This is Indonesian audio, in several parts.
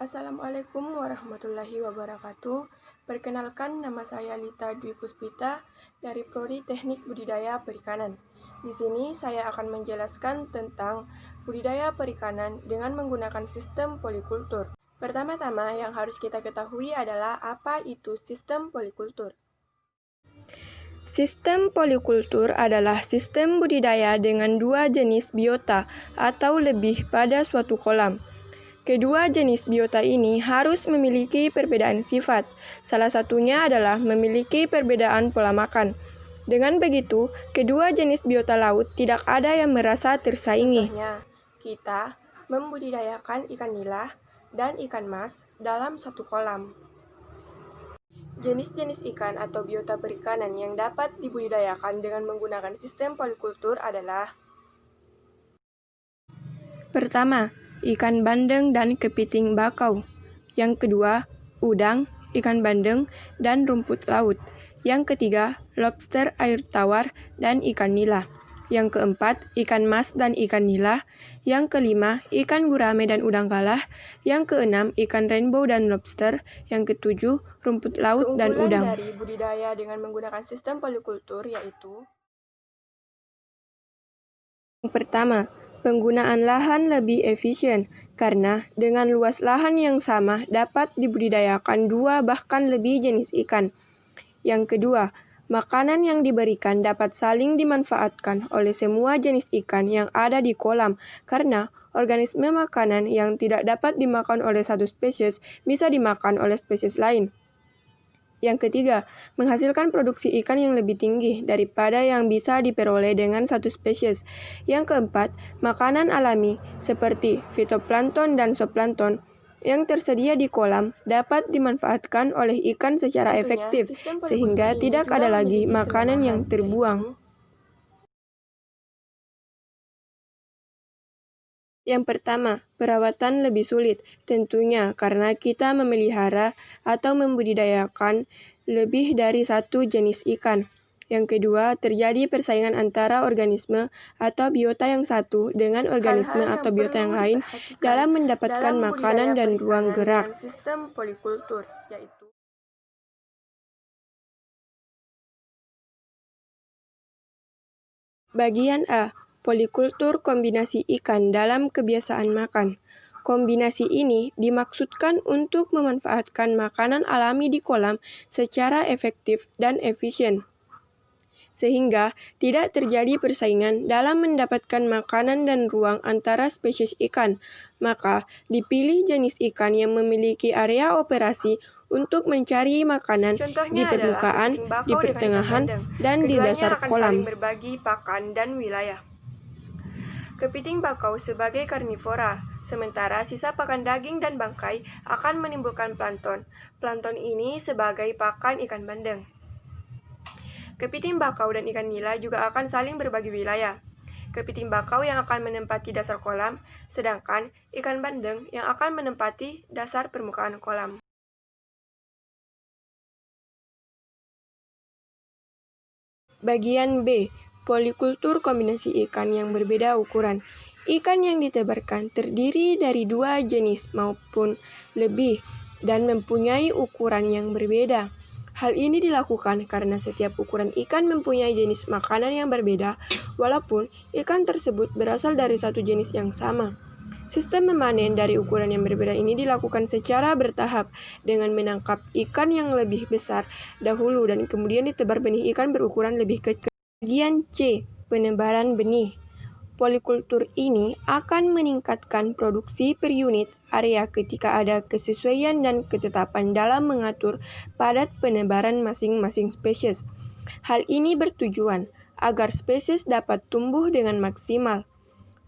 Assalamualaikum warahmatullahi wabarakatuh. Perkenalkan, nama saya Lita Dwi Puspita dari Prodi Teknik Budidaya Perikanan. Di sini saya akan menjelaskan tentang budidaya perikanan dengan menggunakan sistem polikultur. Pertama-tama yang harus kita ketahui adalah apa itu sistem polikultur. Sistem polikultur adalah sistem budidaya dengan dua jenis biota atau lebih pada suatu kolam. Kedua jenis biota ini harus memiliki perbedaan sifat. Salah satunya adalah memiliki perbedaan pola makan. Dengan begitu, kedua jenis biota laut tidak ada yang merasa tersaingi. Contohnya, kita membudidayakan ikan nila dan ikan mas dalam satu kolam. Jenis-jenis ikan atau biota perikanan yang dapat dibudidayakan dengan menggunakan sistem polikultur adalah: pertama, ikan bandeng dan kepiting bakau. Yang kedua, udang, ikan bandeng, dan rumput laut. Yang ketiga, lobster air tawar dan ikan nila. Yang keempat, ikan mas dan ikan nila. Yang kelima, ikan gurame dan udang galah. Yang keenam, ikan rainbow dan lobster. Yang ketujuh, rumput laut dan udang. Keunggulan dari budidaya dengan menggunakan sistem polikultur yaitu: yang pertama, penggunaan lahan lebih efisien, karena dengan luas lahan yang sama dapat dibudidayakan 2 bahkan lebih jenis ikan. Yang kedua, makanan yang diberikan dapat saling dimanfaatkan oleh semua jenis ikan yang ada di kolam, karena organisme makanan yang tidak dapat dimakan oleh satu spesies bisa dimakan oleh spesies lain. Yang ketiga, menghasilkan produksi ikan yang lebih tinggi daripada yang bisa diperoleh dengan satu spesies. Yang keempat, makanan alami seperti fitoplankton dan zooplankton yang tersedia di kolam dapat dimanfaatkan oleh ikan secara efektif, sehingga tidak ada lagi makanan yang terbuang. Yang pertama, perawatan lebih sulit, tentunya karena kita memelihara atau membudidayakan lebih dari satu jenis ikan. Yang kedua, terjadi persaingan antara organisme atau biota yang satu dengan organisme atau biota yang lain dalam mendapatkan makanan dan ruang gerak. Sistem polikultur, yaitu: bagian A. Polikultur kombinasi ikan dalam kebiasaan makan. Kombinasi ini dimaksudkan untuk memanfaatkan makanan alami di kolam secara efektif dan efisien, sehingga tidak terjadi persaingan dalam mendapatkan makanan dan ruang antara spesies ikan. Maka, dipilih jenis ikan yang memiliki area operasi untuk mencari makanan di permukaan, di pertengahan, dan di dasar kolam. Berbagi pakan dan wilayah. Kepiting bakau sebagai karnivora, sementara sisa pakan daging dan bangkai akan menimbulkan plankton. Plankton ini sebagai pakan ikan bandeng. Kepiting bakau dan ikan nila juga akan saling berbagi wilayah. Kepiting bakau yang akan menempati dasar kolam, sedangkan ikan bandeng yang akan menempati dasar permukaan kolam. Bagian B. Polikultur kombinasi ikan yang berbeda ukuran. Ikan yang ditebarkan terdiri dari 2 jenis maupun lebih dan mempunyai ukuran yang berbeda. Hal ini dilakukan karena setiap ukuran ikan mempunyai jenis makanan yang berbeda, walaupun ikan tersebut berasal dari satu jenis yang sama. Sistem memanen dari ukuran yang berbeda ini dilakukan secara bertahap dengan menangkap ikan yang lebih besar dahulu dan kemudian ditebar benih ikan berukuran lebih kecil. Bagian C. Penebaran benih. Polikultur ini akan meningkatkan produksi per unit area ketika ada kesesuaian dan ketetapan dalam mengatur padat penebaran masing-masing spesies. Hal ini bertujuan agar spesies dapat tumbuh dengan maksimal.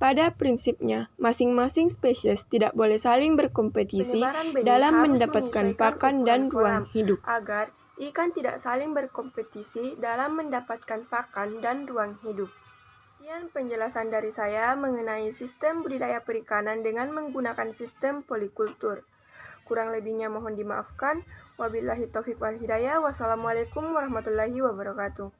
Pada prinsipnya, masing-masing spesies tidak boleh saling berkompetisi dalam mendapatkan pakan dan ruang hidup. Agar ikan tidak saling berkompetisi dalam mendapatkan pakan dan ruang hidup. Sekian penjelasan dari saya mengenai sistem budidaya perikanan dengan menggunakan sistem polikultur. Kurang lebihnya mohon dimaafkan. Wabillahi taufiq wal hidayah. Wassalamualaikum warahmatullahi wabarakatuh.